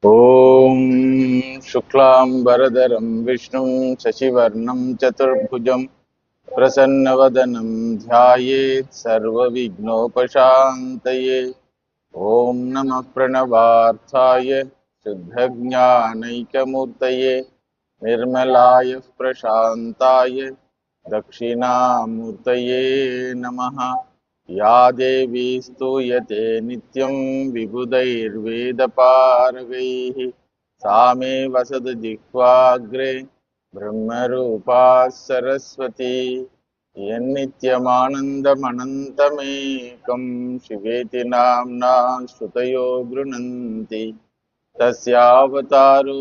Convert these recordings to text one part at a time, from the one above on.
ॐ शुक्लाम्बरधरं विष्णुं शशिवर्णं चतुर्भुजं प्रसन्नवदनं ध्यायेत् सर्वविघ्नोपशान्तये। ॐ नमः प्रणवार्थाय शुद्धज्ञानैकमूर्तये निर्मलाय प्रशान्ताय दक्षिणामूर्तये नमः। या देवी स्तूयते नित्यं विबुधैर्वेदपारगैः सा मे वसतु जिह्वाग्रे ब्रह्मरूपा सरस्वती। यन्नित्यमानन्दमनन्तमेकं शिवेति नाम्ना श्रुतयो गृह्णन्ति। तस्यावतारो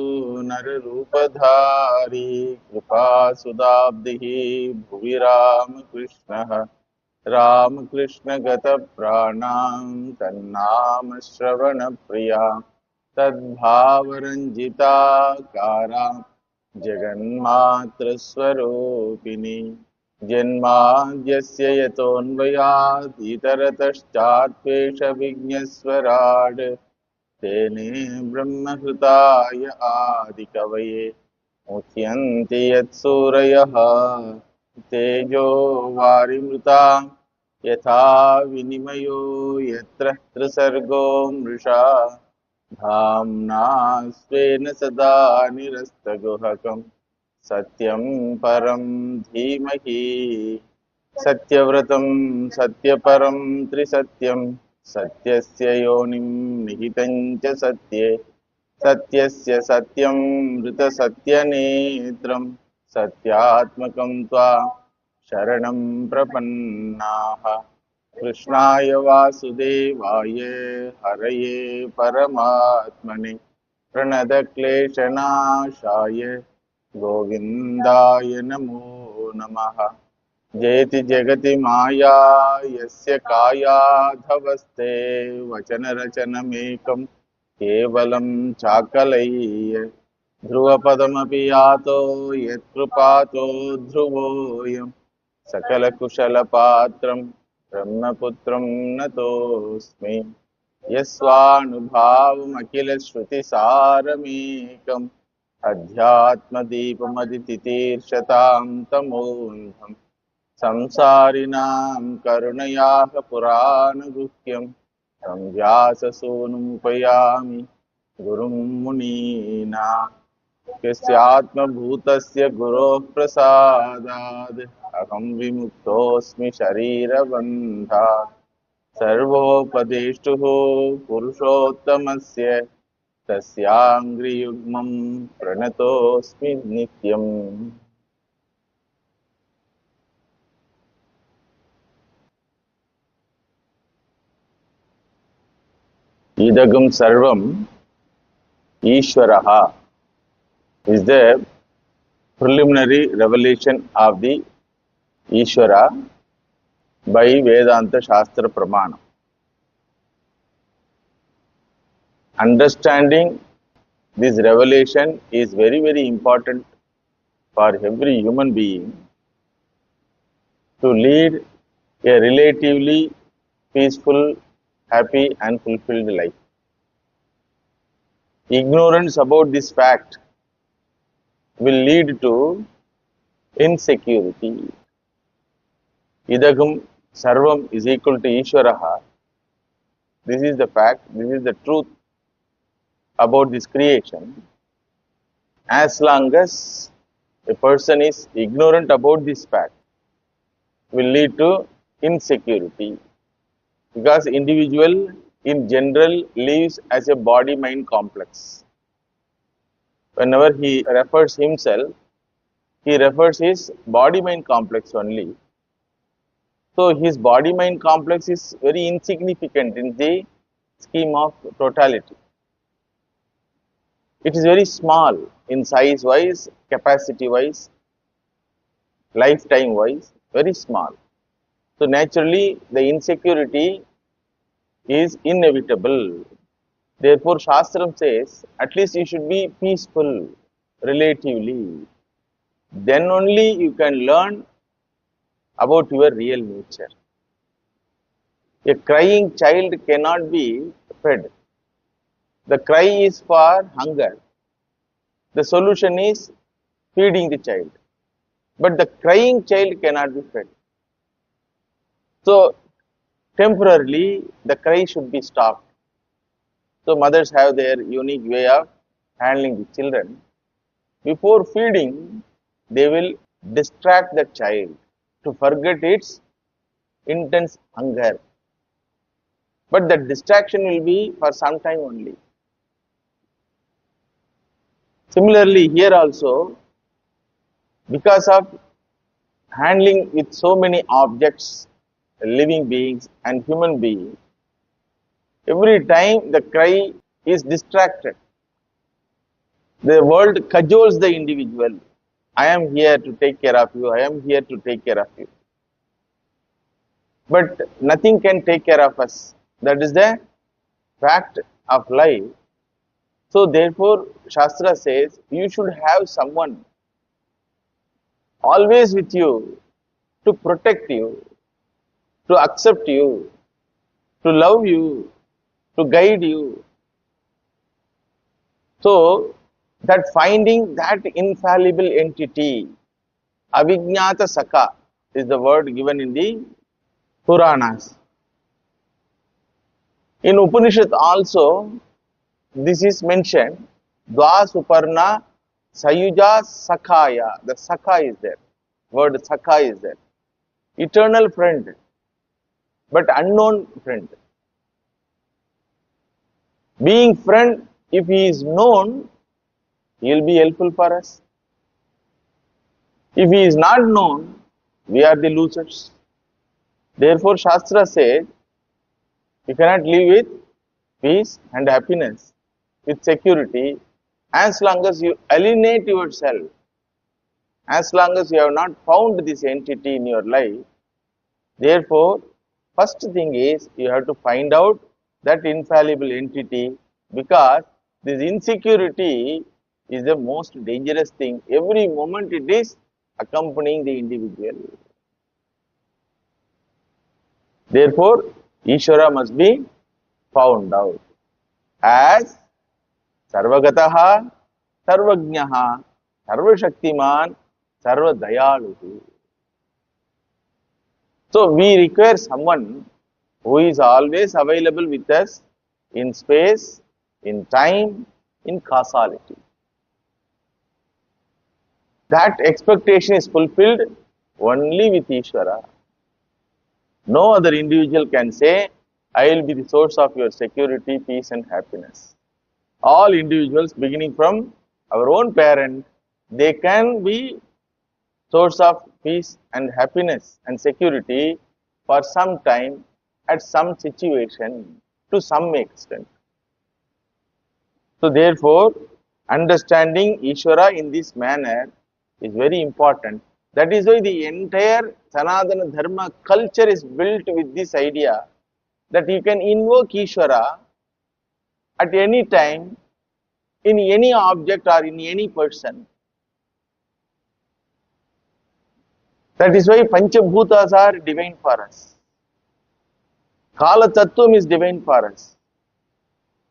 नररूपधारी कृपासुदाब्धिः भुवि रामकृष्णः। रामकृष्णगतप्राणां तन्नाम श्रवणप्रिया तद्भावरञ्जिताकारां जगन्मात्रस्वरूपिणी। जन्माद्यस्य यतोऽन्वयात् इतरतश्चात्वेषविघ्नस्वराड् तेने ब्रह्महृताय आदिकवये मुह्यन्ति यत्सूरयः। तेजो वारिमृतां यथा विनिमयो यत्र त्रिसर्गो मृषा धाम्ना स्वेन सदा निरस्तगुहकं सत्यं परं धीमहि। सत्यव्रतं सत्यपरं त्रिसत्यं सत्यस्य योनिं निहितं च सत्ये सत्यस्य सत्यं मृतसत्यनेत्रं सत्यात्मकं त्वां शरणं प्रपन्नाः। कृष्णाय वासुदेवाय हरये परमात्मने प्रणतक्लेशनाशाय गोविन्दाय नमो नमः। जयति जगति माया यस्य कायाधवस्ते वचनरचनमेकं केवलं चाकलैः ध्रुवपदमपि यातो यत्कृपातो ध्रुवोऽयं सकलकुशलपात्रं ब्रह्मपुत्रं नतोऽस्मि। यस्वानुभावमखिलश्रुतिसारमेकम् अध्यात्मदीपमदितितीर्षतां तमोऽन्धम् संसारिणां करुणयाः पुराणगुह्यं तं व्याससूनुमुपयामि गुरुं मुनीनां। यस्यात्मभूतस्य गुरोः प्रसादाद् अहं विमुक्तोऽस्मि शरीरबन्धात्। सर्वोपदेष्टुः पुरुषोत्तमस्य तस्याङ्घ्रियुग्मं प्रणतोऽस्मि नित्यम्। Idagam Sarvam Ishwara is the preliminary revelation of the Ishwara by Vedanta Shastra Pramana. Understanding this revelation is very, very important for every human being to lead a relatively peaceful, happy, and fulfilled life. Ignorance about this fact will lead to insecurity. Idagam Sarvam is equal to Ishwaraha. This is the fact, this is the truth about this creation. As long as a person is ignorant about this fact, will lead to insecurity, because individual in general lives as a body-mind complex. Whenever he refers himself, he refers his body-mind complex only. So his body-mind complex is very insignificant in the scheme of totality. It is very small in size wise, capacity wise, lifetime wise, very small. So naturally the insecurity is inevitable. Therefore Shastram says at least you should be peaceful relatively. Then only you can learn about your real nature. A crying child cannot be fed. The cry is for hunger. The solution is feeding the child. But the crying child cannot be fed. So, temporarily, the cry should be stopped. So, mothers have their unique way of handling the children. Before feeding, they will distract the child to forget its intense hunger. But the distraction will be for some time only. Similarly, here also, because of handling with so many objects, living beings and human beings, every time the cry is distracted. The world cajoles the individual. I am here to take care of you. I am here to take care of you. But nothing can take care of us. That is the fact of life. So therefore, Shastra says you should have someone always with you to protect you, to accept you, to love you, to guide you. So that finding that infallible entity, Avijñāta Sakha, is the word given in the Puranas. In Upanishad also, this is mentioned, Dva Suparna Sayuja Sakhaya. The Sakha is there. Word Sakha is there. Eternal friend, but unknown friend. Being friend, if he is known, he will be helpful for us. If he is not known, we are the losers. Therefore, Shastra says, you cannot live with peace and happiness, with security, as long as you alienate yourself, as long as you have not found this entity in your life. Therefore, first thing is you have to find out that infallible entity, because this insecurity is the most dangerous thing. Every moment it is accompanying the individual. Therefore, Ishwara must be found out as Sarvagataha, Sarvajnaha, Sarvashaktiman, Sarvadayaluhu. So we require someone who is always available with us in space, in time, in causality. That expectation is fulfilled only with Ishwara. No other individual can say, I will be the source of your security, peace and happiness. All individuals, beginning from our own parent, they can be source of peace and happiness and security for some time, at some situation, to some extent. So therefore, understanding Ishwara in this manner is very important. That is why the entire Sanatana Dharma culture is built with this idea that you can invoke Ishwara at any time, in any object or in any person. That is why Panchabhutas are divine for us. Kala Tattvam is divine for us.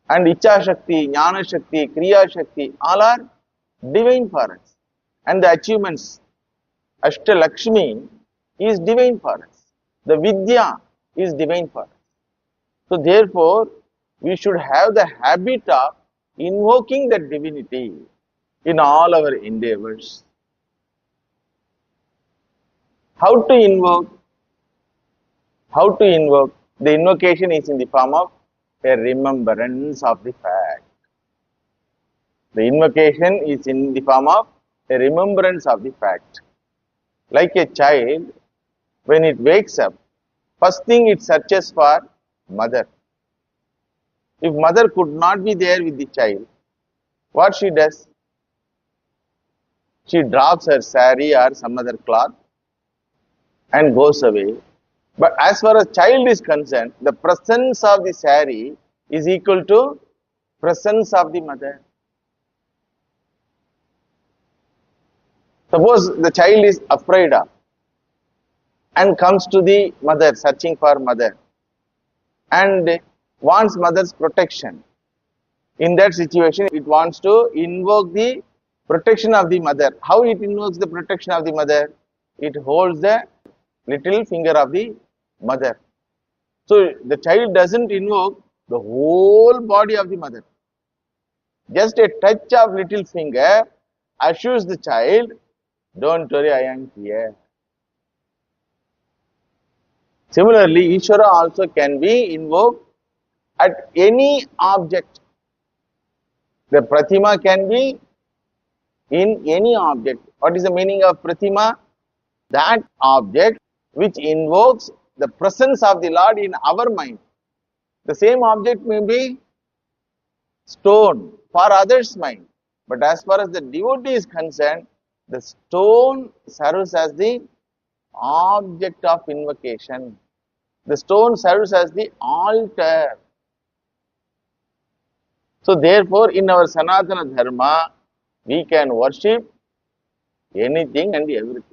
And Icha Shakti, Jnana Shakti, Kriya Shakti, all are divine for us. And the achievements, Ashtalakshmi is divine for us. The Vidya is divine for us. So therefore, we should have the habit of invoking that divinity in all our endeavors. How to invoke? How to invoke? The invocation is in the form of a remembrance of the fact. The invocation is in the form of a remembrance of the fact. Like a child, when it wakes up, first thing it searches for mother. If mother could not be there with the child, what she does? She drops her sari or some other cloth and goes away. But as far as child is concerned, the presence of the sari is equal to presence of the mother. Suppose the child is afraid of and comes to the mother, searching for mother, and wants mother's protection. In that situation, it wants to invoke the protection of the mother. How it invokes the protection of the mother? It holds the little finger of the mother. So the child doesn't invoke the whole body of the mother. Just a touch of little finger assures the child, don't worry, I am here. Similarly, Ishwara also can be invoked at any object. The Pratima can be in any object. What is the meaning of Pratima? That object which invokes the presence of the Lord in our mind. The same object may be stone for others' mind. But as far as the devotee is concerned, the stone serves as the object of invocation. The stone serves as the altar. So therefore, in our Sanatana Dharma, we can worship anything and everything.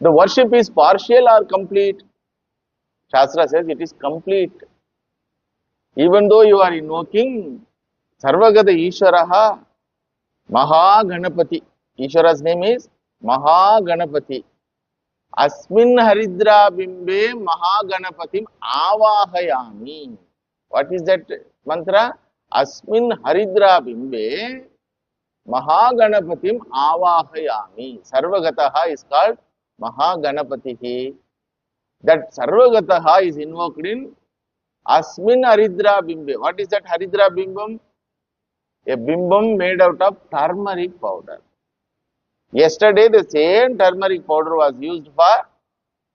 The worship is partial or complete? Shastra says it is complete. Even though you are invoking Sarvagata Ishwaraha, Mahaganapati. Ishwara's name is Mahaganapati. Asmin Haridra Bimbe Mahaganapatim Avahayami. What is that mantra? Asmin Haridra Bimbe Mahaganapatim Avahayami. Sarvagataha is called Mahaganapatihi. That Sarvagataha is invoked in Asmin Haridra Bimbe. What is that Haridra Bimbam? A bimbam made out of turmeric powder. Yesterday, the same turmeric powder was used for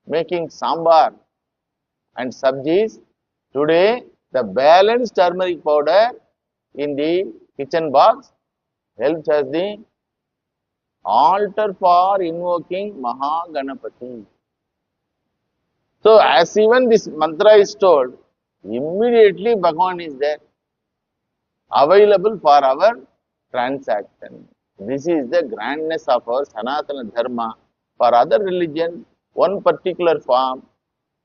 making sambar and sabjis. Today, the balanced turmeric powder in the kitchen box helps as the altar for invoking Mahaganapati. So, as even this mantra is told, immediately Bhagavan is there, available for our transaction. This is the grandness of our Sanatana Dharma. For other religions, one particular form,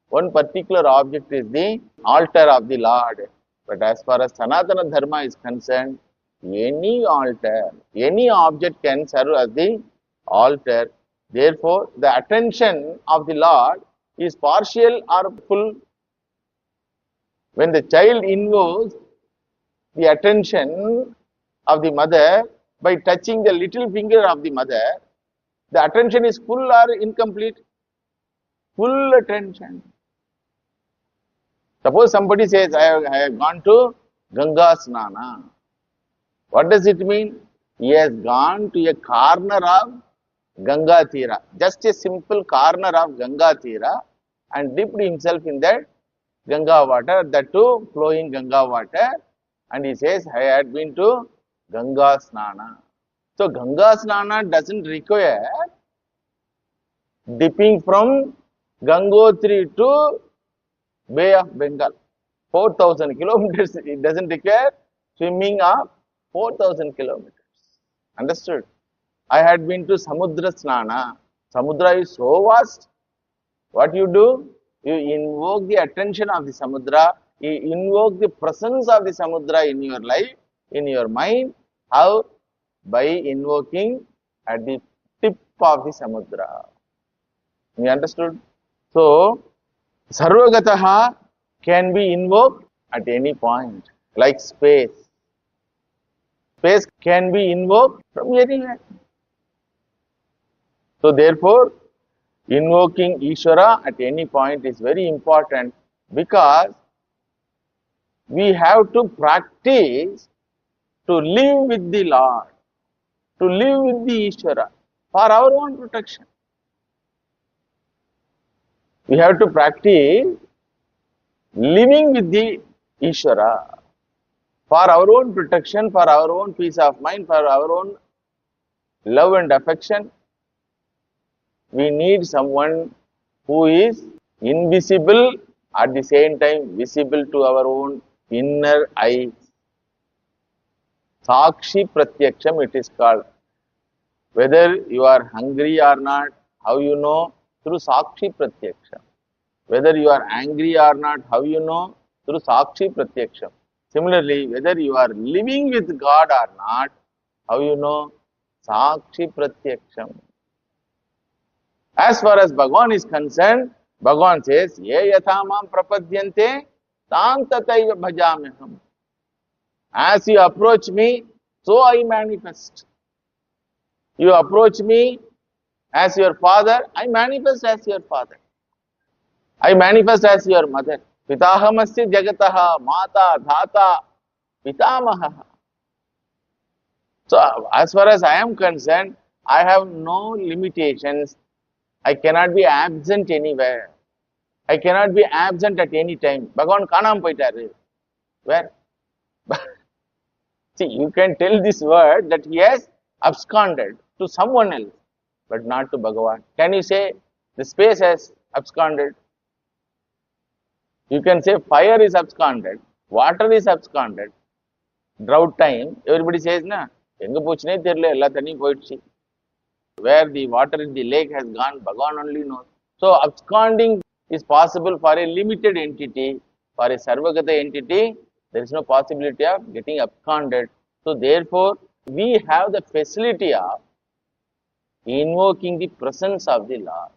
one particular object is the altar of the Lord. But as far as Sanatana Dharma is concerned, any altar, any object can serve as the altar. Therefore, the attention of the Lord is partial or full. When the child invokes the attention of the mother by touching the little finger of the mother, the attention is full or incomplete? Full attention. Suppose somebody says, I have gone to Ganga Snana. What does it mean? He has gone to a corner of Ganga Tira, just a simple corner of Ganga Tira, and dipped himself in that Ganga water, that too flowing Ganga water, and he says, I had been to Ganga Snana. So Ganga Snana doesn't require dipping from Gangotri to Bay of Bengal. 4,000 kilometers, it doesn't require swimming of 4,000 kilometers. Understood? I had been to Samudra Snana. Samudra is so vast. What you do? You invoke the attention of the Samudra. You invoke the presence of the Samudra in your life, in your mind. How? By invoking at the tip of the Samudra. You understood? So, Sarvagataha can be invoked at any point, like space. Space can be invoked from anywhere. So, therefore, invoking Ishwara at any point is very important, because we have to practice to live with the Lord, to live with the Ishwara for our own protection. We have to practice living with the Ishwara for our own protection, for our own peace of mind, for our own love and affection. We need someone who is invisible, at the same time visible to our own inner eyes. Sakshi Pratyaksham it is called. Whether you are hungry or not, how you know? Through Sakshi Pratyaksham. Whether you are angry or not, how you know? Through Sakshi Pratyaksham. Similarly, whether you are living with God or not, how you know? Sakshi Pratyaksham. As far as Bhagavan is concerned, Bhagavan says, Ye yathamam prapadyante tam tataiva bhajamiham. As you approach me, so I manifest. You approach me as your father, I manifest as your father. I manifest as your mother. Pitahamasya jagataha mata dhata pitamaha. So, as far as I am concerned, I have no limitations. I cannot be absent anywhere. I cannot be absent at any time. Bhagavan kanam poitaru. Where? See, you can tell this word that he has absconded to someone else, but not to Bhagavan. Can you say the space has absconded? You can say fire is absconded, water is absconded. Drought time, everybody says, na, enga pochine therla ella thanni poiduchi. Where the water in the lake has gone, Bhagavan only knows. So, absconding is possible for a limited entity. For a Sarvagata entity, there is no possibility of getting absconded. So, therefore, we have the facility of invoking the presence of the Lord.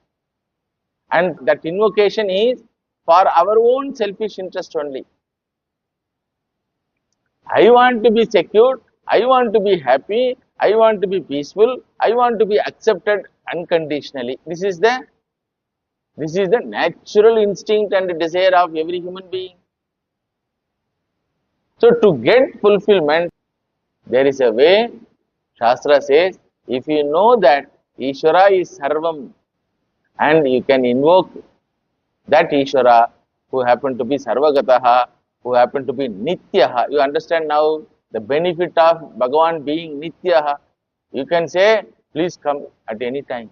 And that invocation is for our own selfish interest only. I want to be secured, I want to be happy, I want to be peaceful, I want to be accepted unconditionally. This is the natural instinct and desire of every human being. So to get fulfillment, there is a way. Shastra says, if you know that Ishwara is Sarvam, and you can invoke that Ishwara who happen to be Sarvagataha, who happen to be Nityaha. You understand now the benefit of Bhagavan being Nityaha. You can say, please come at any time.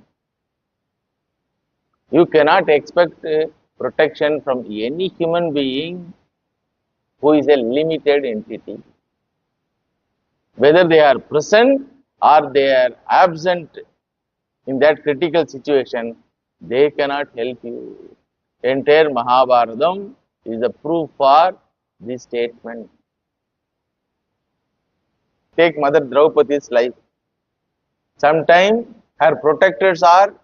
You cannot expect protection from any human being who is a limited entity. Whether they are present or they are absent in that critical situation, they cannot help you. Entire Mahabharatam is the proof for this statement. Take Mother Draupadi's life. Sometimes her protectors are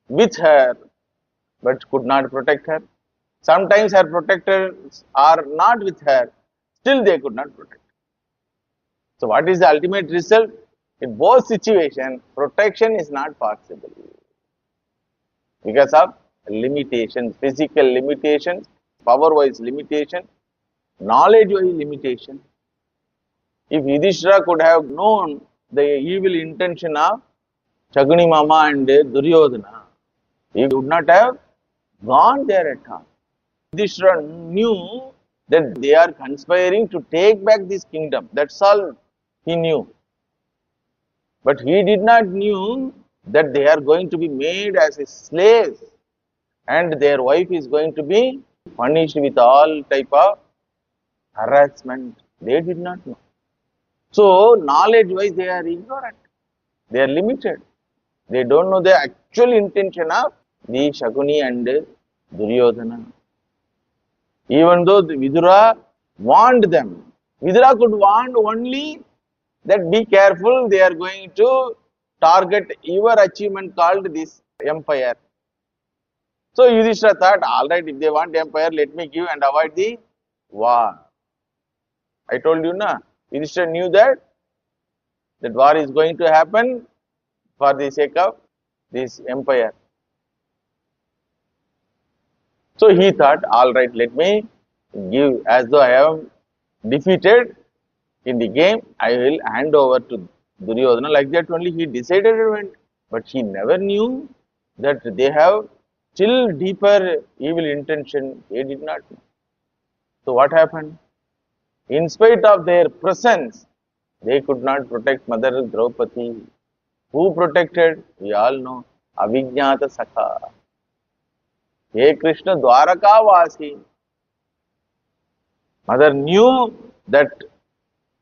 with her, but could not protect her. Sometimes her protectors are not with her, still they could not protect. So what is the ultimate result? In both situations, protection is not possible because of limitations, physical limitations, power-wise limitation, knowledge-wise limitation. If Yudhishthira could have known the evil intention of Shakuni Mama and Duryodhana, he would not have gone there at all. Yudhishthira knew that they are conspiring to take back this kingdom. That's all he knew. But he did not knew that they are going to be made as slaves and their wife is going to be punished with all type of harassment. They did not know. So, knowledge-wise they are ignorant. They are limited. They don't know the actual intention of the Shakuni and Duryodhana. Even though the Vidura warned them, Vidura could warn only that be careful, they are going to target your achievement called this empire. So Yudhishthira thought, all right, if they want empire, let me give and avoid the war. I told you, na, Yudhishthira knew that war is going to happen for the sake of this empire. So he thought, all right, let me give, as though I am defeated in the game, I will hand over to Duryodhana. Like that only he decided and went. But he never knew that they have still deeper evil intention. They did not know. So what happened? In spite of their presence, they could not protect Mother Draupadi. Who protected? We all know. Avijñāta Sakha. Hey Krishna Dwaraka Vasi. Mother knew that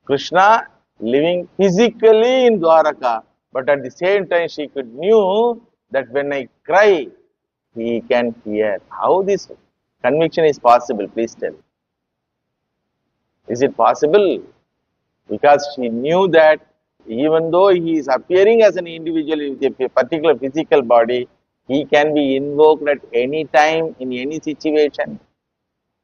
Krishna living physically in Dwaraka, but at the same time she could knew that when I cry, he can hear. How this conviction is possible? Please tell. Is it possible? Because she knew that even though he is appearing as an individual with a particular physical body, he can be invoked at any time, in any situation.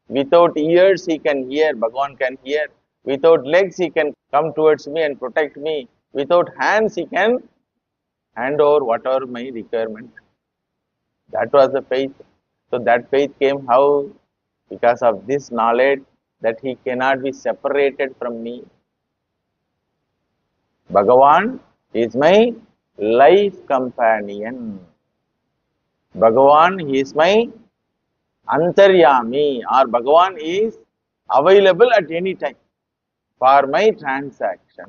Without ears, he can hear, Bhagavan can hear. Without legs, he can come towards me and protect me. Without hands, he can hand over whatever my requirement. That was the faith. So that faith came how? Because of this knowledge that he cannot be separated from me. Bhagavan is my life companion. Bhagavan is my Antaryami, or Bhagavan is available at any time for my transaction.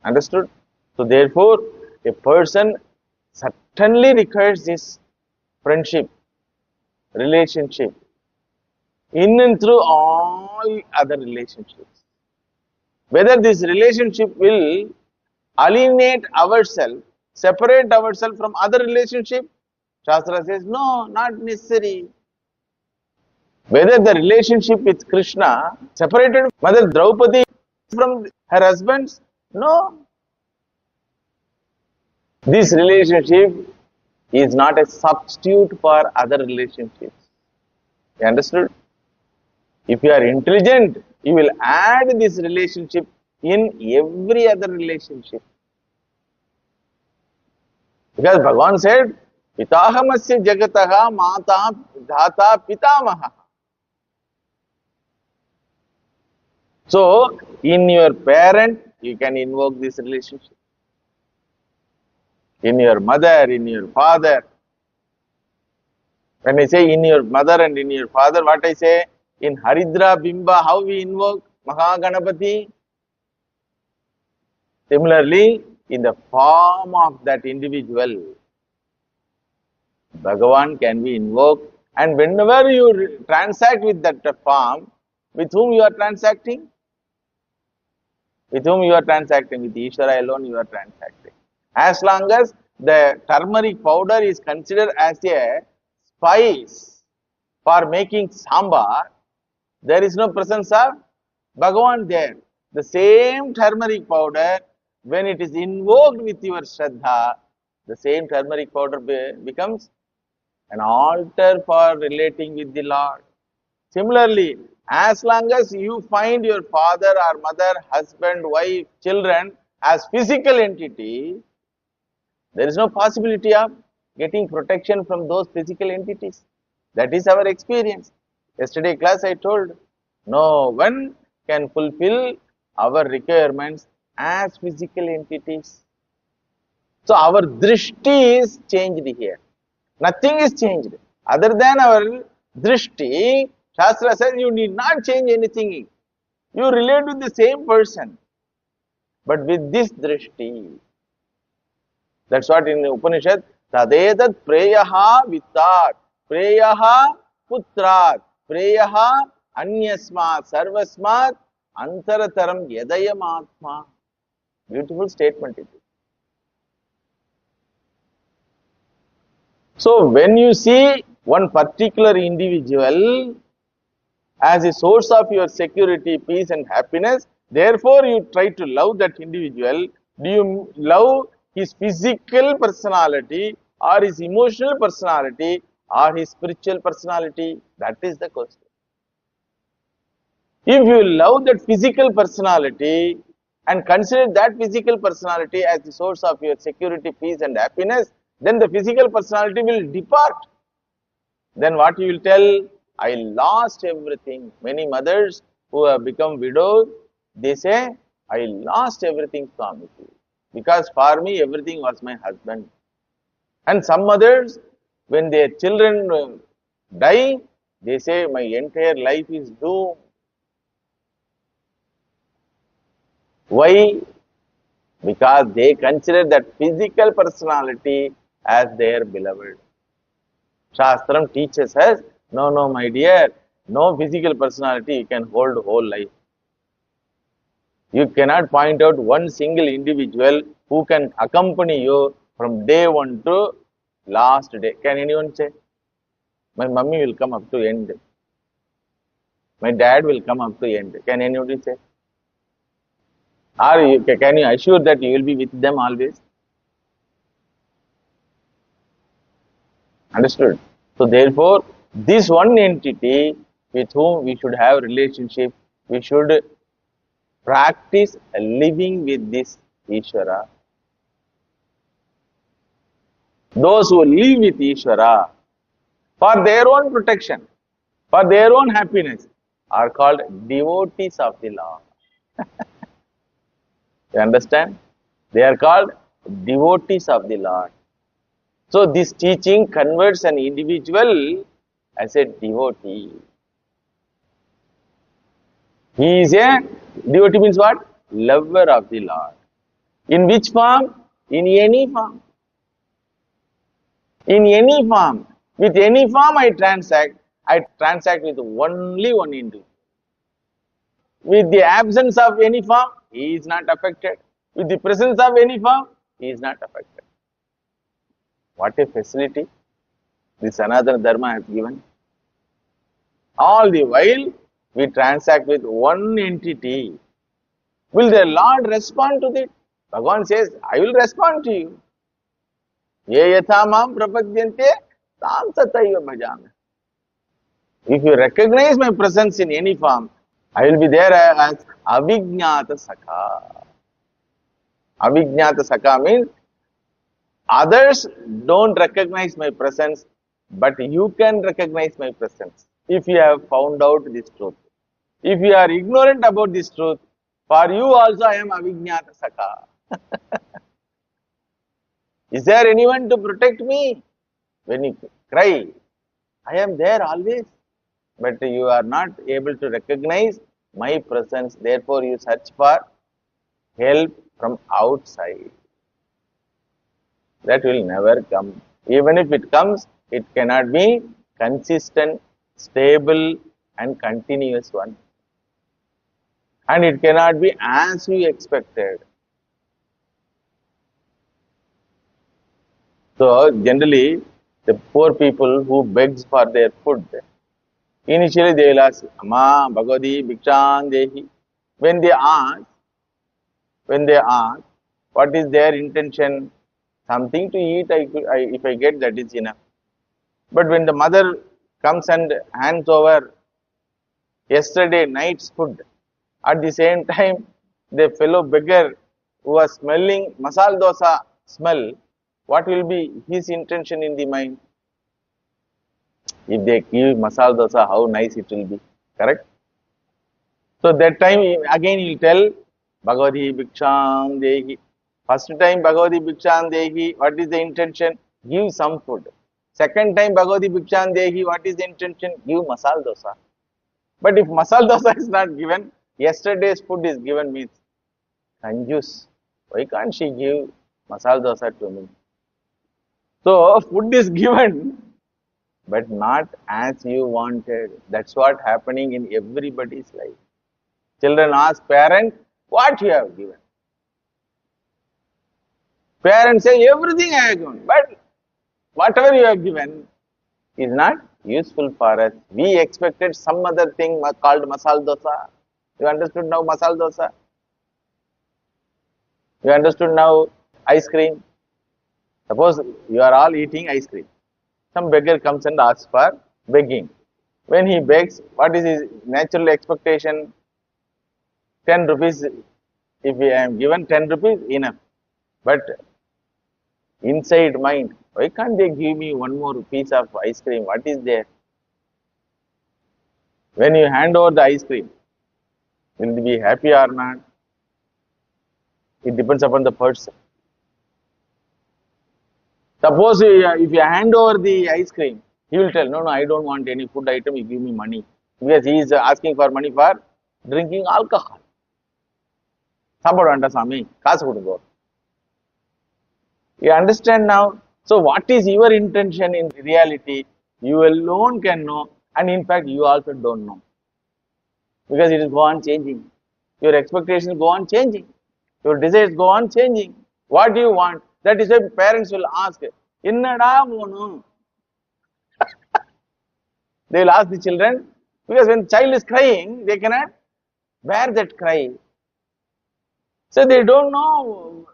Understood? So therefore, a person certainly requires this friendship, relationship, in and through all other relationships. Whether this relationship will alienate ourselves, separate ourselves from other relationship, Shastra says, no, not necessary. Whether the relationship with Krishna separated Mother Draupadi from her husbands, no. This relationship is not a substitute for other relationships. You understood? If you are intelligent, you will add this relationship in every other relationship. Because Bhagavan said, Pitahamasya jagataha mata dhata pitamaha. So, in your parent, you can invoke this relationship. In your mother, in your father. When I say in your mother and in your father, what I say? In Haridra Bimba, how we invoke Mahaganapati? Similarly, in the form of that individual, Bhagavan can be invoked. And whenever you transact with that form, with whom you are transacting? With whom you are transacting? With Ishwara alone you are transacting. As long as the turmeric powder is considered as a spice for making sambar, there is no presence of Bhagavan there. The same turmeric powder, when it is invoked with your Shraddha, the same turmeric powder becomes an altar for relating with the Lord. Similarly, as long as you find your father or mother, husband, wife, children as physical entity, there is no possibility of getting protection from those physical entities. That is our experience. Yesterday class I told, no one can fulfill our requirements as physical entities. So our drishti is changed here. Nothing is changed. Other than our drishti, Shastra says you need not change anything. You relate with the same person. But with this drishti, that's what in the Upanishad, Tadetat preyaha vittat, preyaha putrat, preyaha anyasmat, sarvasmat, antarataram yadayam atma. Beautiful statement it is. So when you see one particular individual as a source of your security, peace and happiness, therefore you try to love that individual. Do you love his physical personality or his emotional personality or his spiritual personality? That is the question. If you love that physical personality and consider that physical personality as the source of your security, peace and happiness, then the physical personality will depart. Then what you will tell? I lost everything. Many mothers who have become widows, they say, I lost everything, Swamiji. Because for me, everything was my husband. And some mothers, when their children die, they say, my entire life is doomed. Why? Because they consider that physical personality as their beloved. Shastram teaches us, no, my dear, no physical personality you can hold whole life. You cannot point out one single individual who can accompany you from day one to last day. Can anyone say? My mummy will come up to end. My dad will come up to end. Can anybody say? Or can you assure that you will be with them always? Understood? So therefore, this one entity with whom we should have relationship, we should practice living with this Ishwara. Those who live with Ishwara for their own protection, for their own happiness, are called devotees of the Lord. You understand? They are called devotees of the Lord. So this teaching converts an individual as a devotee. He is a devotee means what? Lover of the Lord. In which form? In any form. In any form. With any form I transact with only one individual. With the absence of any form, he is not affected. With the presence of any form, he is not affected. What a facility this Sanatana Dharma has given. All the while, we transact with one entity. Will the Lord respond to it? Bhagavan says, I will respond to you. Ye yatha mam prapadyante tam tataiva bhajami. If you recognize my presence in any form, I will be there as avijñāta sakha. Avijñāta sakha means others don't recognize my presence, but you can recognize my presence if you have found out this truth. If you are ignorant about this truth, for you also I am avijñāta sakha. Is there anyone to protect me? When you cry, I am there always, but you are not able to recognize my presence. Therefore, you search for help from outside. That will never come. Even if it comes, it cannot be consistent, stable, and continuous one. And it cannot be as you expected. So, generally, the poor people who begs for their food, initially they will ask, Amma, Bhagavati, Bhikshan, Dehi. When they ask, what is their intention? Something to eat, if I get, that is enough. But when the mother comes and hands over yesterday night's food, at the same time, the fellow beggar who was smelling masala dosa smell, what will be his intention in the mind? If they give masala dosa, how nice it will be. Correct? So that time again he will tell Bhagavati Bhiksham Dehi. First time Bhagavati Bhiksham Dehi, what is the intention? Give some food. Second time Bhagavati Bhiksham Dehi, what is the intention? Give masala dosa. But if masala dosa is not given, yesterday's food is given means kanjus. Why can't she give masala dosa to me? So food is given, but not as you wanted. That's what happening in everybody's life. Children ask parents, what you have given? Parents say, everything I have given. But whatever you have given is not useful for us. We expected some other thing called masala dosa. You understood now masala dosa? You understood now ice cream? Suppose you are all eating ice cream. Some beggar comes and asks for begging. When he begs, what is his natural expectation? 10 rupees. If I am given 10 rupees, enough. But inside mind, why can't they give me one more piece of ice cream? What is there? When you hand over the ice cream, will they be happy or not? It depends upon the person. Suppose if you hand over the ice cream, he will tell, no, I don't want any food item, you give me money. Because he is asking for money for drinking alcohol. You understand now? So what is your intention in reality? You alone can know, and in fact you also don't know. Because it is go on changing. Your expectations go on changing. Your desires go on changing. What do you want? That is why parents will ask, Innada vonu? They will ask the children, Because when child is crying, they cannot bear that cry. So they don't know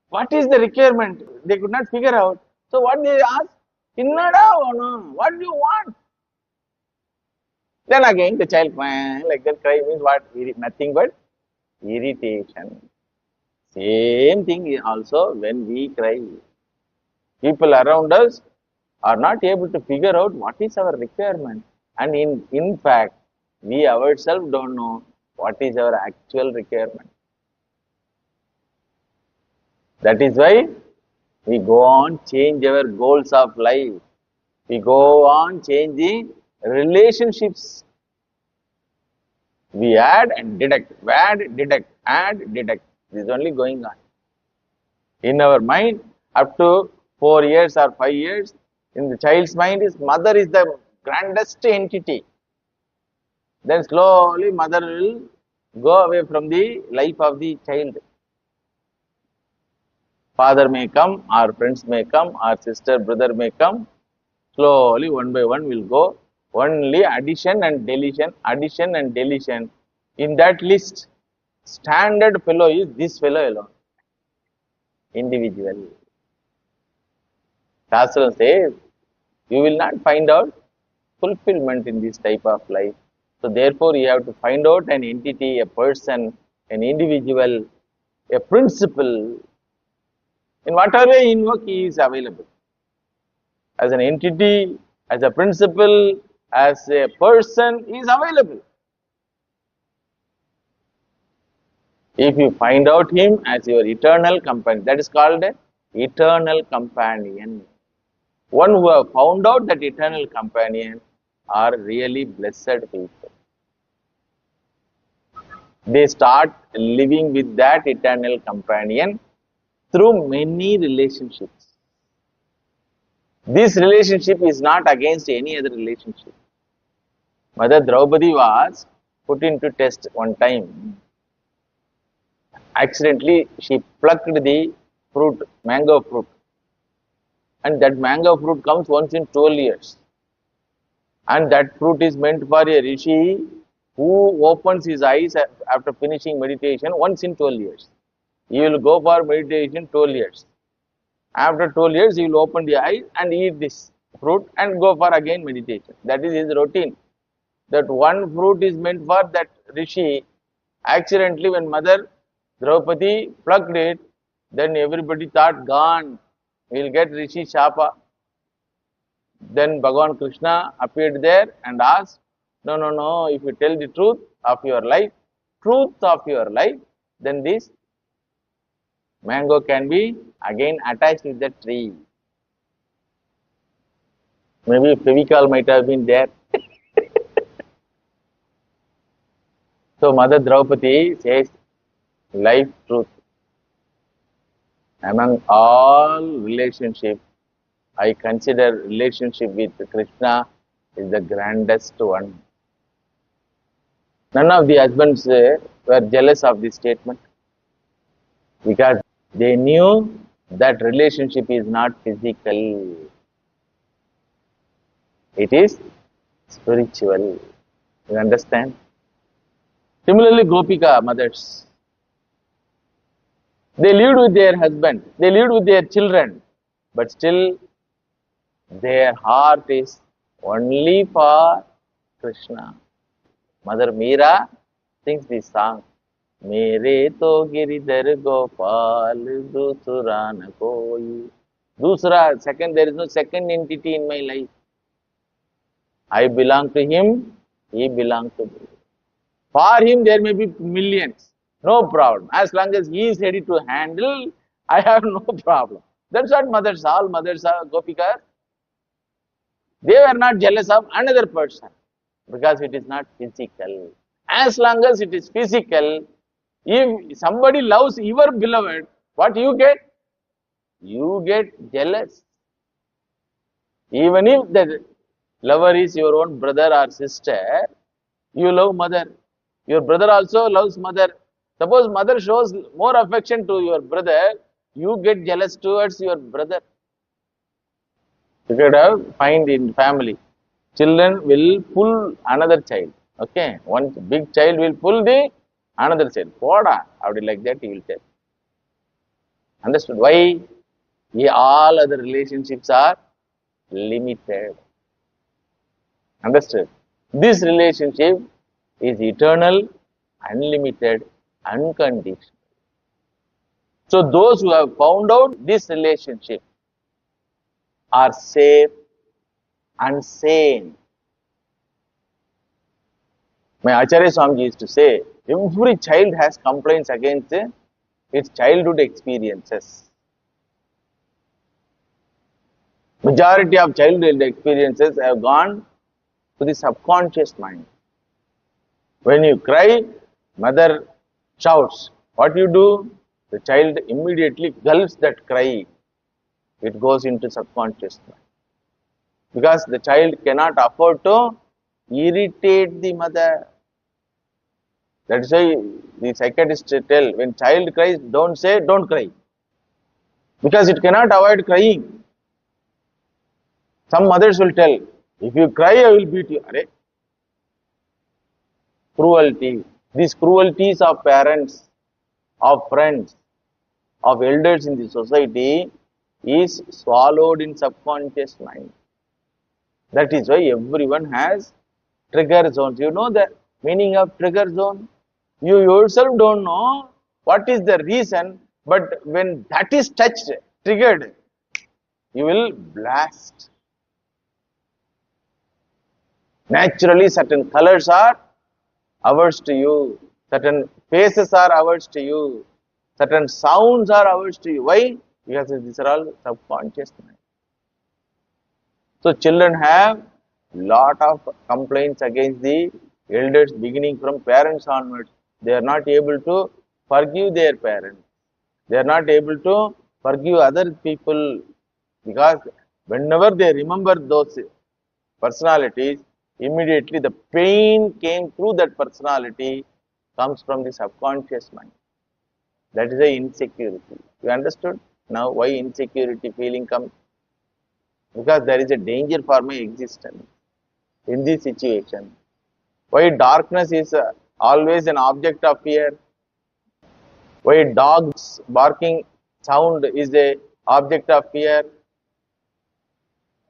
what is the requirement. They could not figure out. So what they ask, Innada or no? What do you want? Then again the child like that cry means what? Nothing but irritation. Same thing is also when we cry. People around us are not able to figure out what is our requirement. And in fact, we ourselves don't know what is our actual requirement. That is why we go on change our goals of life. We go on changing relationships. We add and deduct, add, deduct, add, deduct. This is only going on. In our mind, up to 4 years or 5 years, in the child's mind, his mother is the grandest entity. Then slowly mother will go away from the life of the child. Father may come, our friends may come, our sister, brother may come. Slowly, one by one will go. Only addition and deletion, addition and deletion. In that list, standard fellow is this fellow alone. Individual. Shastra says, you will not find out fulfillment in this type of life. So therefore, you have to find out an entity, a person, an individual, a principle. In whatever way you invoke, he is available. As an entity, as a principle, as a person, he is available. If you find out him as your eternal companion, that is called an eternal companion. One who have found out that eternal companion are really blessed people. They start living with that eternal companion through many relationships. This relationship is not against any other relationship. Mother Draupadi was put into test one time. Accidentally, she plucked the fruit, mango fruit. And that mango fruit comes once in 12 years. And that fruit is meant for a rishi who opens his eyes after finishing meditation once in 12 years. He will go for meditation 12 years. After 12 years, he will open the eyes and eat this fruit and go for again meditation. That is his routine. That one fruit is meant for that rishi. Accidentally, when Mother Draupadi plucked it, then everybody thought, gone, we will get Rishi Shapa. Then Bhagavan Krishna appeared there and asked, no, no, no, if you tell the truth of your life, then this mango can be again attached with the tree. Maybe Fevicol might have been there. So Mother Draupadi says, life truth. Among all relationships, I consider relationship with Krishna is the grandest one. None of the husbands were jealous of this statement because they knew that relationship is not physical. It is spiritual. You understand? Similarly, Gopika mothers, they lived with their husband, they lived with their children, but still their heart is only for Krishna. Mother Meera sings this song, Mere to giridhar gopal dusra na koi. Dusra, second, there is no second entity in my life. I belong to him, he belongs to me. For him, there may be millions, no problem. As long as he is ready to handle, I have no problem. That's what mothers, all mothers are, Gopikas. They were not jealous of another person because it is not physical. As long as it is physical, if somebody loves your beloved, what you get? You get jealous. Even if the lover is your own brother or sister, you love mother. Your brother also loves mother. Suppose mother shows more affection to your brother, you get jealous towards your brother. You could have find in family. children will pull another child. Okay, one big child will pull the another child. Poda, how do you like that? He will tell. Understood? Why? All other relationships are limited. Understood? This relationship is eternal, unlimited, unconditional. So those who have found out this relationship are safe and sane. My Acharya Swamiji used to say, every child has complaints against its childhood experiences. Majority of childhood experiences have gone to the subconscious mind. When you cry, mother shouts. What you do? The child immediately gulps that cry. It goes into subconscious mind. Because the child cannot afford to irritate the mother. That's why the psychiatrists tell, when child cries, don't say, don't cry. Because it cannot avoid crying. Some mothers will tell, if you cry, I will beat you. Arey? Cruelty. These cruelties of parents, of friends, of elders in the society is swallowed in subconscious mind. That is why everyone has trigger zones. You know the meaning of trigger zone? You yourself don't know what is the reason, but when that is touched, triggered, you will blast. Naturally, certain colors are averse to you, certain faces are averse to you, certain sounds are averse to you. Why? Because these are all subconscious mind. So children have lot of complaints against the elders beginning from parents onwards. They are not able to forgive their parents. They are not able to forgive other people because whenever they remember those personalities, immediately the pain came through that personality comes from the subconscious mind. That is the insecurity. You understood now why insecurity feeling comes? Because there is a danger for my existence in this situation. Why darkness is always an object of fear? Why dogs barking sound is a object of fear?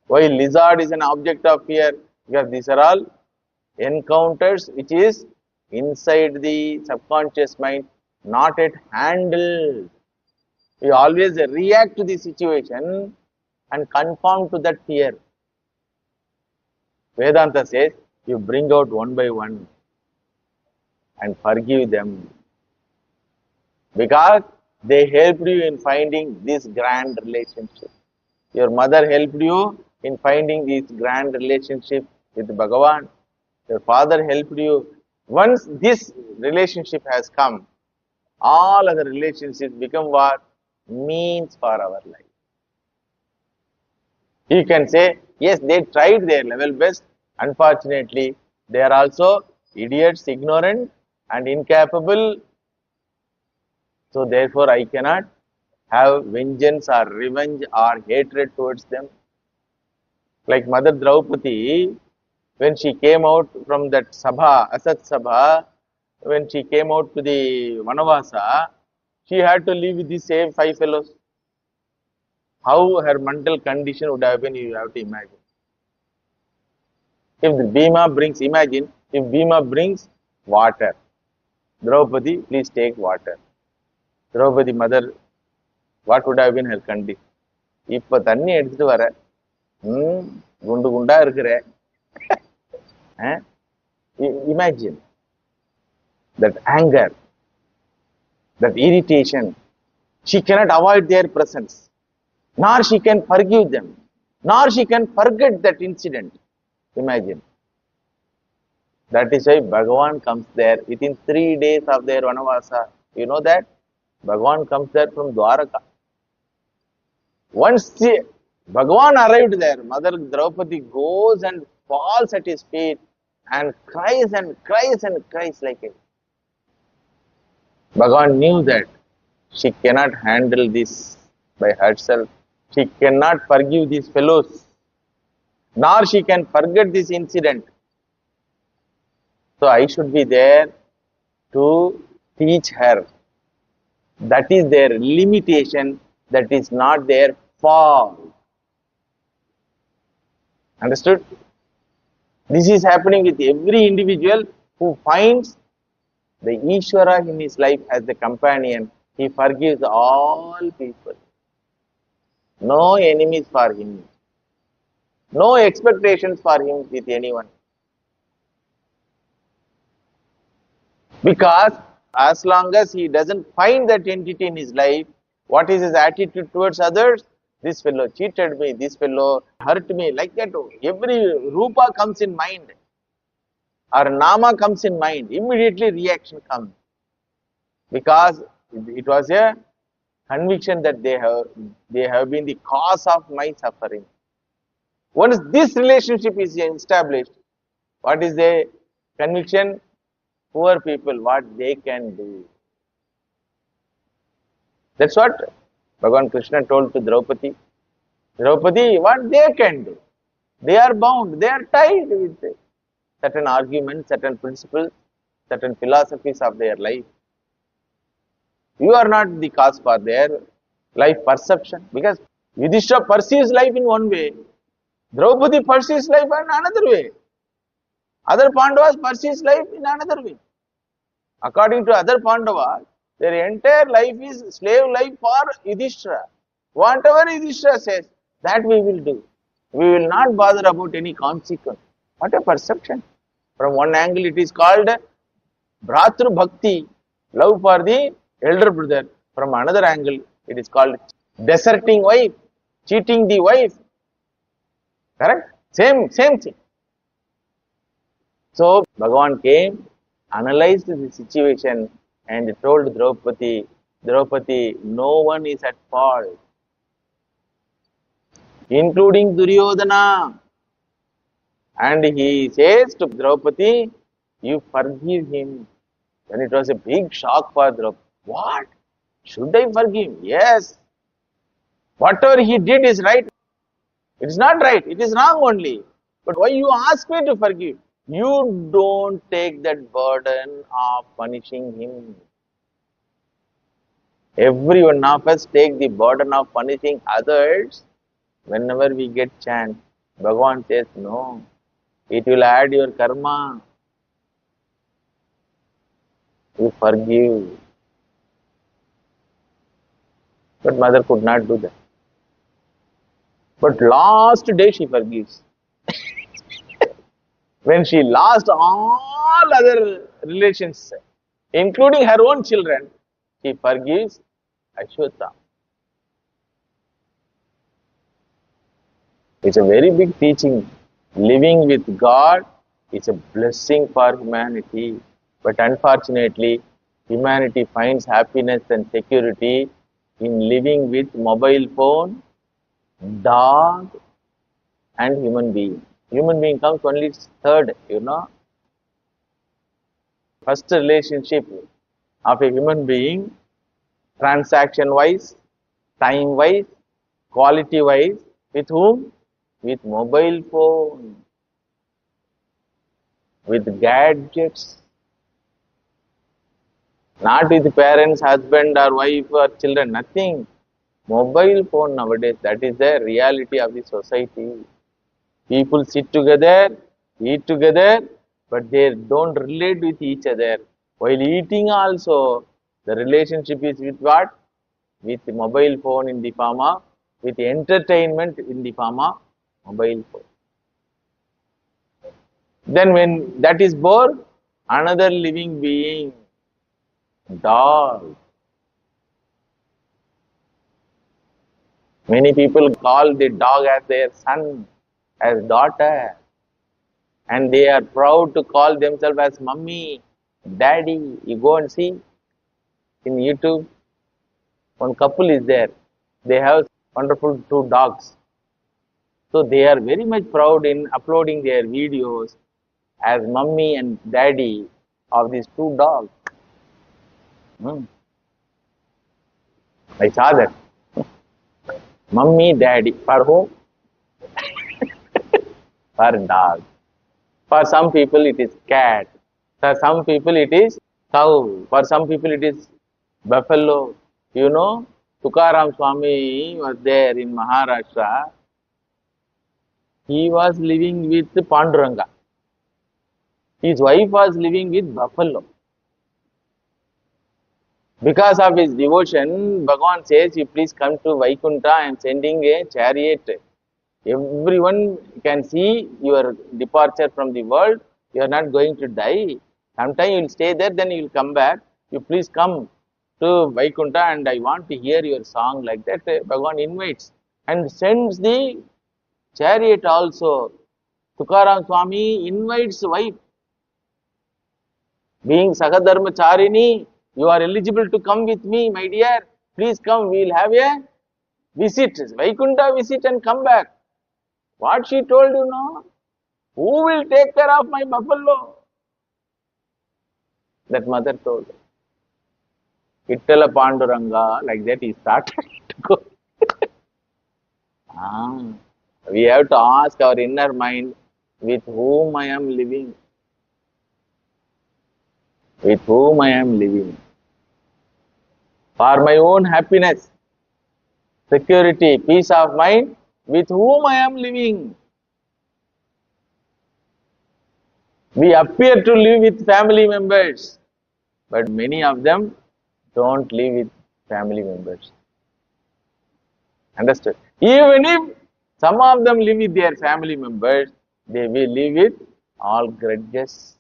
Why lizard is an object of fear? Because these are all encounters which is inside the subconscious mind, not yet handled. We always react to the situation and conform to that fear. Vedanta says, you bring out one by one and forgive them. Because they helped you in finding this grand relationship. Your mother helped you in finding this grand relationship with Bhagavan. Your father helped you. Once this relationship has come, all other relationships become what? Means for our life. You can say, yes, they tried their level best. Unfortunately, they are also idiots, ignorant, and incapable. So, therefore, I cannot have vengeance or revenge or hatred towards them. Like Mother Draupadi, when she came out from that Sabha, Asat Sabha, when she came out to the Vanavasa, she had to live with the same 5 fellows. How her mental condition would have been, you have to imagine. If the Bhima brings, imagine, if Bhima brings water, Draupadi, please take water. Draupadi mother, what would have been her condition? இப்ப தண்ணி எடுத்துட்டு வர குண்டு குண்டா இருக்கிற imagine that anger, that irritation. She cannot avoid their presence, nor she can forgive them, nor she can forget that incident. Imagine. That is why Bhagavan comes there within 3 days of their Vanavasa. You know that? Bhagavan comes there from Dwaraka. Once Bhagavan arrived there, Mother Draupadi goes and falls at his feet and cries and cries and cries like it. Bhagavan knew that she cannot handle this by herself. She cannot forgive these fellows. nor she can forget this incident. So I should be there to teach her. That is their limitation, that is not their fault. Understood? This is happening with every individual who finds the Ishwara in his life as the companion. He forgives all people. No enemies for him. No expectations for him with anyone. Because as long as he doesn't find that entity in his life, what is his attitude towards others? This fellow cheated me, this fellow hurt me, like that. Every rupa comes in mind, or nama comes in mind, immediately reaction comes. Because it was a conviction that they have been the cause of my suffering. Once this relationship is established, what is the conviction? Poor people, what they can do. That's what Bhagavan Krishna told to Draupadi. Draupadi, what they can do. They are bound, they are tied with certain arguments, certain principles, certain philosophies of their life. You are not the cause for their life perception, because Yudhishthira perceives life in one way, Draupadi perceives life in another way, other Pandavas perceives life in another way. According to other Pandavas, their entire life is slave life for Yudhishthira. Whatever Yudhishthira says, that we will do. We will not bother about any consequence. What a perception. From one angle it is called Bhratru Bhakti, love for the elder brother. From another angle it is called deserting wife, cheating the wife. Correct? Same thing. So Bhagavan came, analyzed the situation and told Draupadi, no one is at fault, including Duryodhana. And he says to Draupadi, you forgive him. Then it was a big shock for Draupadi. What? Should I forgive? Yes. Whatever he did is right. It is not right. It is wrong only. But why you ask me to forgive? You don't take that burden of punishing him. Every one of us take the burden of punishing others whenever we get chance. Bhagavan says, no, it will add your karma. You forgive. But mother could not do that. But last day she forgives. When she lost all other relations, including her own children, she forgives Ashwatthama. It's a very big teaching. Living with God is a blessing for humanity. But unfortunately, humanity finds happiness and security in living with mobile phone, dog, and human being. Human being comes only third, First relationship of a human being, transaction-wise, time-wise, quality-wise, with whom? With mobile phone, with gadgets. Not with parents, husband or wife or children, nothing. Mobile phone nowadays, that is the reality of the society. People sit together, eat together, but they don't relate with each other. While eating also, the relationship is with what? With the mobile phone in the form of, with entertainment in the form of mobile phone. Then when that is born, another living being, dog. Many people call the dog as their son, as daughter, and they are proud to call themselves as mummy, daddy. You go and see in YouTube, one couple is there. They have wonderful two dogs. So they are very much proud in uploading their videos as mummy and daddy of these two dogs. I saw that. Mummy, daddy, for whom? for dog. For some people it is cat. For some people it is cow. For some people it is buffalo. You know, Tukaram Swami was there in Maharashtra. He was living with Panduranga. His wife was living with buffalo. Because of his devotion, Bhagavan says, you please come to Vaikuntha, I am sending a chariot. Everyone can see your departure from the world. You are not going to die. Sometime you will stay there, then you will come back. You please come to Vaikuntha and I want to hear your song. Like that, Bhagavan invites and sends the chariot also. Tukaram Swami invites wife. Being Sakadharmacharini, you are eligible to come with me, my dear. Please come, we will have a visit, Vaikuntha visit and come back. What she told you now? Who will take care of my buffalo? That mother told. Ittala Panduranga, like that he started to go. We have to ask our inner mind, with whom I am living? With whom I am living? For my own happiness, security, peace of mind, with whom I am living? We appear to live with family members, but many of them don't live with family members. Understood? Even if some of them live with their family members, they will live with all grudges,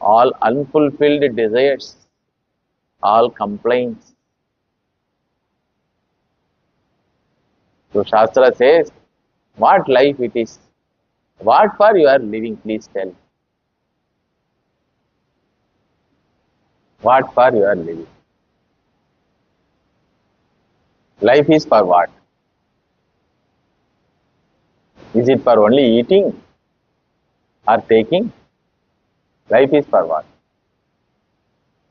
all unfulfilled desires, all complaints. So Shastra says, what life it is? What for you are living? Please tell. What for you are living? Life is for what? Is it for only eating or taking? Life is for what?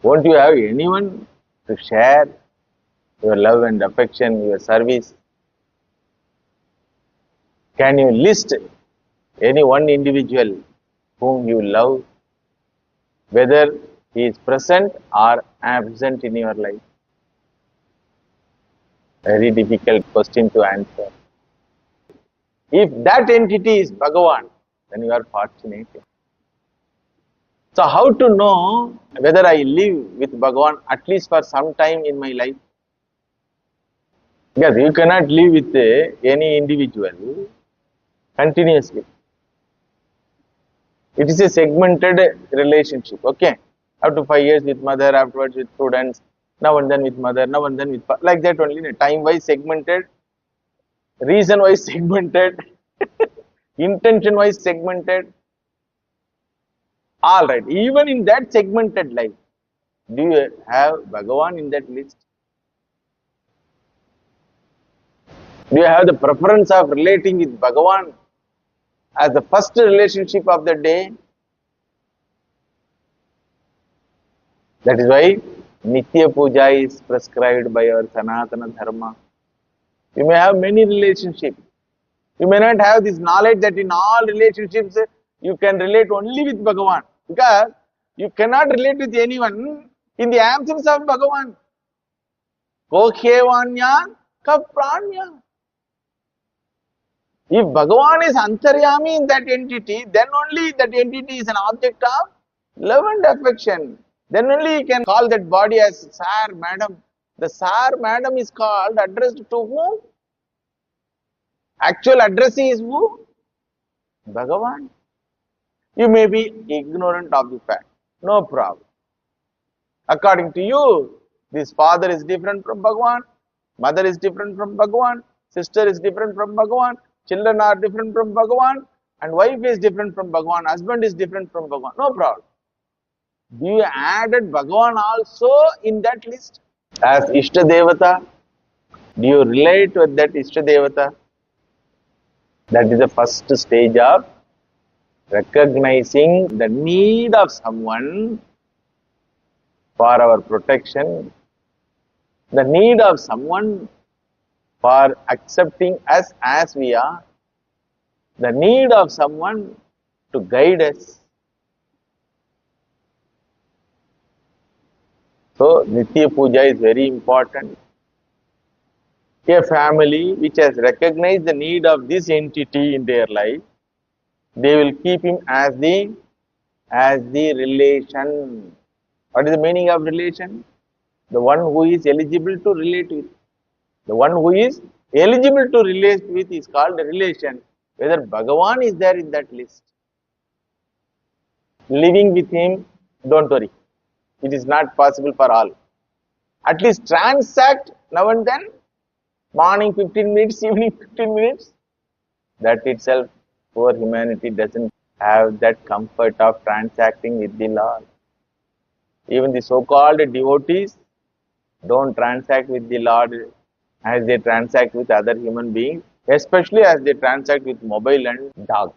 Won't you have anyone to share your love and affection, your service? Can you list any one individual whom you love, whether he is present or absent in your life? Very difficult question to answer. If that entity is Bhagavan, then you are fortunate. So how to know whether I live with Bhagavan at least for some time in my life? Because you cannot live with any individual continuously. It is a segmented relationship, okay? After 5 years with mother, afterwards with students, now and then with mother, now and then with father, like that only, time-wise segmented, reason-wise segmented, intention-wise segmented. All right, even in that segmented life, do you have Bhagavan in that list? Do you have the preference of relating with Bhagavan as the first relationship of the day? That is why Nitya Puja is prescribed by our Sanatana Dharma. You may have many relationships. You may not have this knowledge that in all relationships you can relate only with Bhagavan. Because you cannot relate with anyone in the absence of Bhagavan. Kokhevanya kapranya. If Bhagavan is Antaryami in that entity, then only that entity is an object of love and affection. Then only you can call that body as Sir, Madam. The Sir, Madam is called, addressed to whom? Actual addressee is who? Bhagavan. You may be ignorant of the fact. No problem. According to you, this father is different from Bhagavan, mother is different from Bhagavan, sister is different from Bhagavan, children are different from Bhagavan, and wife is different from Bhagavan, husband is different from Bhagavan. No problem. Do you added Bhagavan also in that list? As Ishta Devata, do you relate with that Ishta Devata? That is the first stage of recognizing the need of someone for our protection, the need of someone for accepting us as we are. the need of someone to guide us. So, Nitya Puja is very important. A family which has recognized the need of this entity in their life, they will keep him as the relation. What is the meaning of relation? The one who is eligible to relate with. The one who is eligible to relate with is called a relation. Whether Bhagavan is there in that list. Living with him, don't worry. It is not possible for all. At least transact now and then, morning 15 minutes, evening 15 minutes. That itself, poor humanity doesn't have that comfort of transacting with the Lord. Even the so-called devotees don't transact with the Lord as they transact with other human beings, especially as they transact with mobile and dog.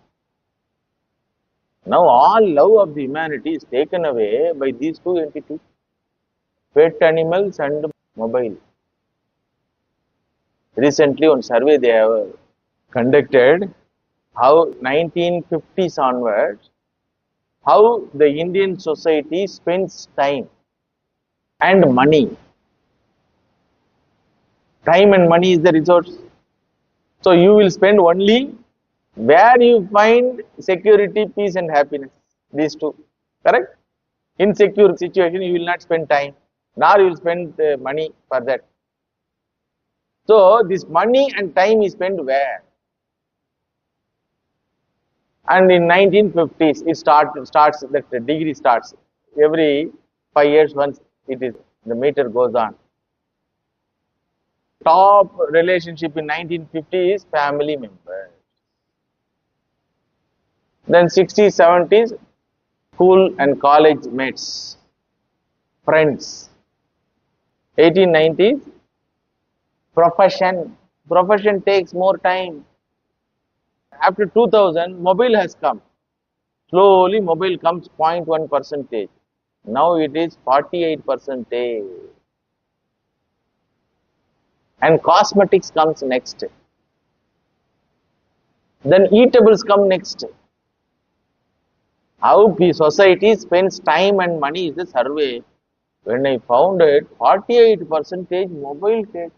Now all love of the humanity is taken away by these two entities, pet animals and mobile. Recently one survey they have conducted, how 1950s onwards, how the Indian society spends time and money. Time and money is the resource. So you will spend only where you find security, peace and happiness. These two. Correct? In secure situation, you will not spend time, nor you will spend money for that. So this money and time is spent where? And in 1950s, it starts that the degree starts. Every 5 years once it is, the meter goes on. Top relationship in 1950 is family members. Then 60s, 70s, school and college mates, friends. 1890s, profession. Profession takes more time. After 2000, mobile has come. Slowly, mobile comes 0.1%. Now it is 48%. And cosmetics comes next. Then eatables come next. How the society spends time and money is the survey. When I found it, 48% mobile takes.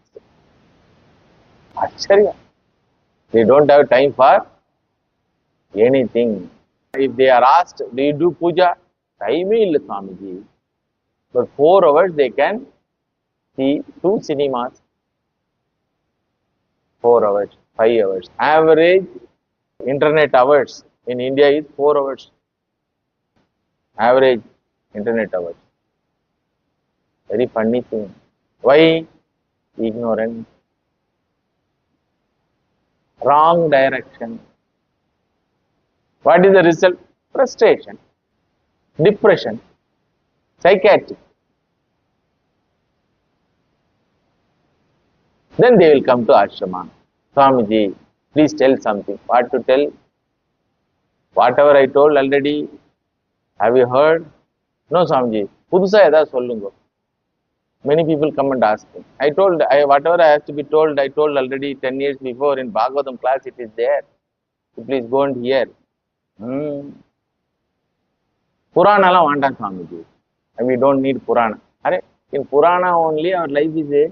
Acharya. They don't have time for anything. If they are asked, do you do puja? Time illa Swamiji. But 4 hours they can see 2 cinemas. 4 hours, 5 hours. Average internet hours in India is 4 hours. Average internet hours. Very funny thing. Why? Ignorance. Wrong direction. What is the result? Frustration, depression, psychiatric. Then they will come to ashrama. Swamiji, please tell something. What to tell? Whatever I told already, have you heard? No, Swamiji. Pudusa edha sollungo. Many people come and ask me. Whatever I have to be told, I told already 10 years before in Bhagavatam class, it is there. So please go and hear. Purana la vanda Swamiji. And we don't need Purana. In Purana only our life is a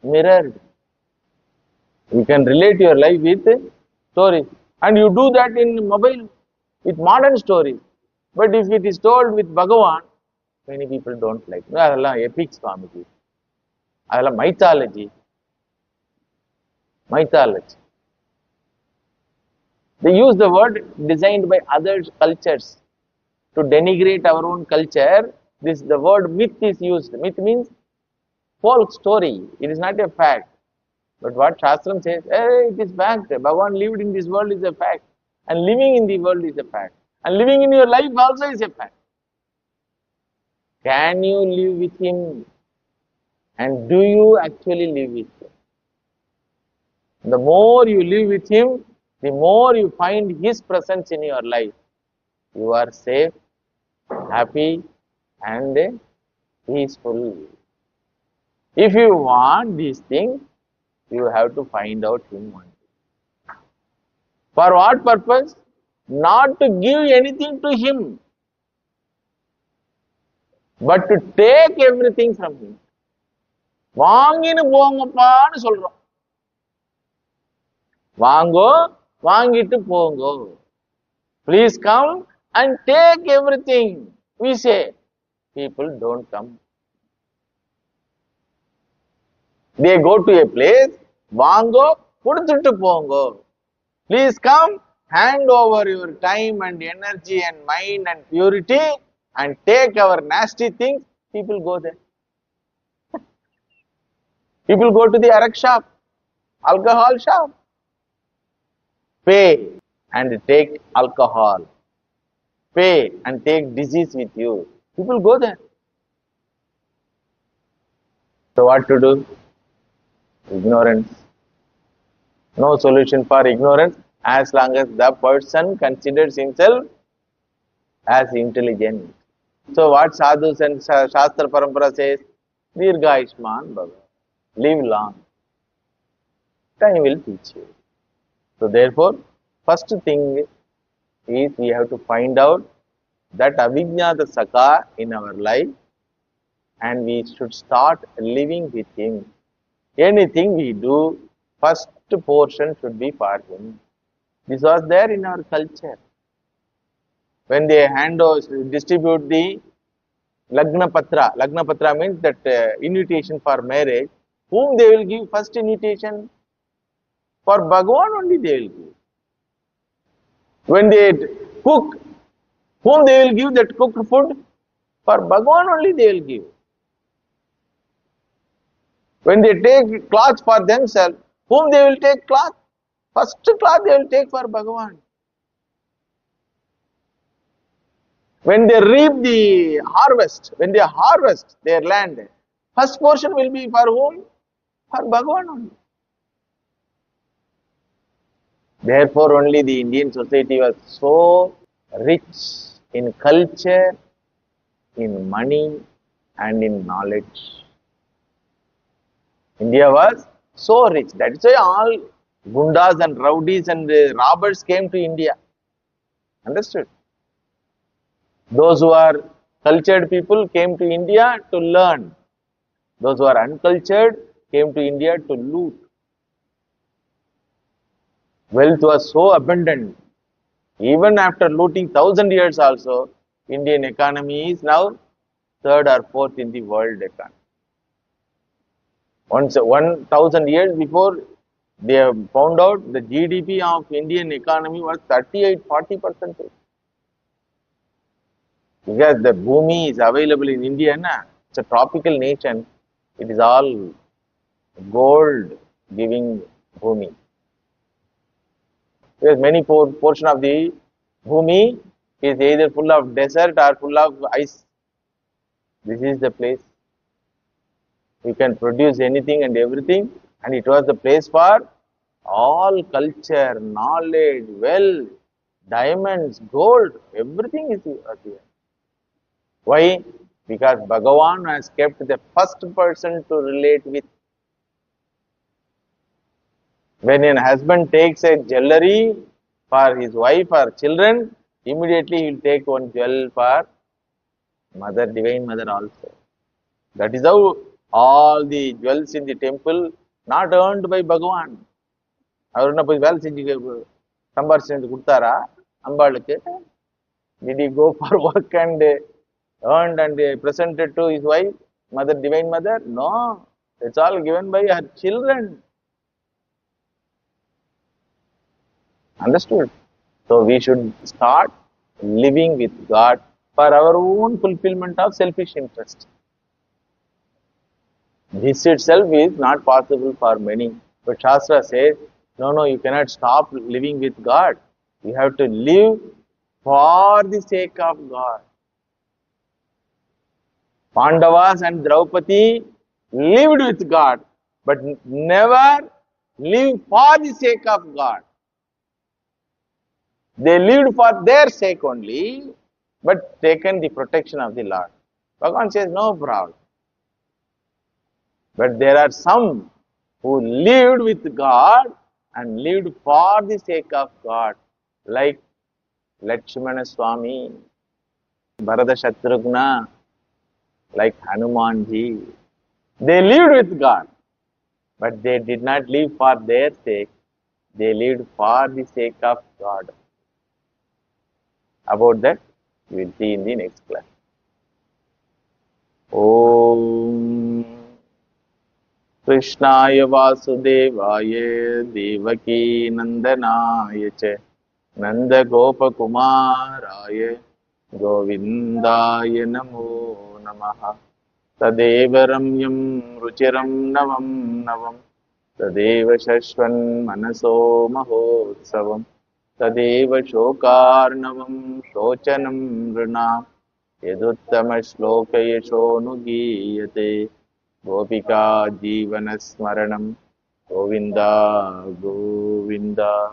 mirror. You can relate your life with stories. And you do that in mobile with modern stories. But if it is told with Bhagavan, many people don't like. Adala epic Swamiji. Adala mythology. Mythology. They use the word designed by other cultures to denigrate our own culture. The word myth is used. Myth means folk story. It is not a fact. But what Shastram says, it is fact. Bhagavan lived in this world is a fact. And living in the world is a fact. And living in your life also is a fact. Can you live with him? And do you actually live with him? The more you live with him, the more you find his presence in your life. You are safe, happy, and peaceful. If you want these things, you have to find out him one day. For what purpose? Not to give anything to him, but to take everything from him. வாங்கின்னு போங்கப்பான்னு சொல்றோம். வாங்கோ, வாங்கிட்டு போங்கோ. Please come and take everything. We say, people don't come. They go to a place, வாங்கோ, கொடுத்துட்டு போங்கோ. Please come, hand over your time and energy and mind and purity and take our nasty things. People go there. People go to the arak shop, alcohol shop. Pay and take alcohol. Pay and take disease with you. People go there. So what to do? Ignorance. No solution for ignorance as long as the person considers himself as intelligent. So what sadhus and Shastra Parampara says? Dirghayushman Bhava. Live long. Time will teach you. So therefore, first thing is we have to find out that avijnata saka in our life and we should start living with him. Anything we do, first portion should be for him. This was there in our culture. When they distribute the Lagna Patra means that invitation for marriage, whom they will give first invitation? For Bhagavan only they will give. When they cook, whom they will give that cooked food? For Bhagavan only they will give. When they take cloth for themselves, whom they will take cloth? First cloth they will take for Bhagavan. When they reap the harvest, when they harvest their land, first portion will be for whom? For Bhagavan only. Therefore only the Indian society was so rich in culture, in money and in knowledge. India was so rich. That is why all gundas and rowdies and robbers came to India. Understood? Those who are cultured people came to India to learn. Those who are uncultured came to India to loot. Wealth was so abundant. Even after looting 1,000 years also, Indian economy is now third or fourth in the world economy. Once 1,000 years before, they have found out the GDP of Indian economy was 38-40%. Because the bhumi is available in India, it's a tropical nation. It is all gold giving bhumi. Because many portion of the bhumi is either full of desert or full of ice. This is the place. You can produce anything and everything, and it was the place for all culture, knowledge, wealth, diamonds, gold, everything is here. Why? Because Bhagavan has kept the first person to relate with. When a husband takes a jewelry for his wife or children, immediately he will take one jewel for Mother, Divine Mother also. That is how all the jewels in the temple not earned by Bhagavan. அவர் போய் வேலை செஞ்சு சம்பாரிச்சு கொடுத்தாரா அம்பாளுக்கு? Did he go for work and earned and presented to his wife, Mother, Divine Mother? No, it's all given by her children. Understood? So we should start living with God for our own fulfillment of selfish interest. This itself is not possible for many. But Shastra says, no, you cannot stop living with God. You have to live for the sake of God. Pandavas and Draupadi lived with God, but never lived for the sake of God. They lived for their sake only, but taken the protection of the Lord. Bhagavan says, no problem. But there are some who lived with God and lived for the sake of God, like Lakshmana Swami, Bharata Shatrughna, like Hanumanji. They lived with God, but they did not live for their sake. They lived for the sake of God. About that, we will see in the next class. Om Krishnaya Vasudevaya Devaki Nandanaya Cha Nanda Gopakumaraya Govindaya Namo Namaha Tadeva Ramyam Ruchiram Navam Navam Tadeva Shashvan Manaso Mahotsavam Tadeva Shokarnavam Shochanam Rinam Yaduttamashlokayasonugyate Gopika Jeevanasmaranam Govinda Govinda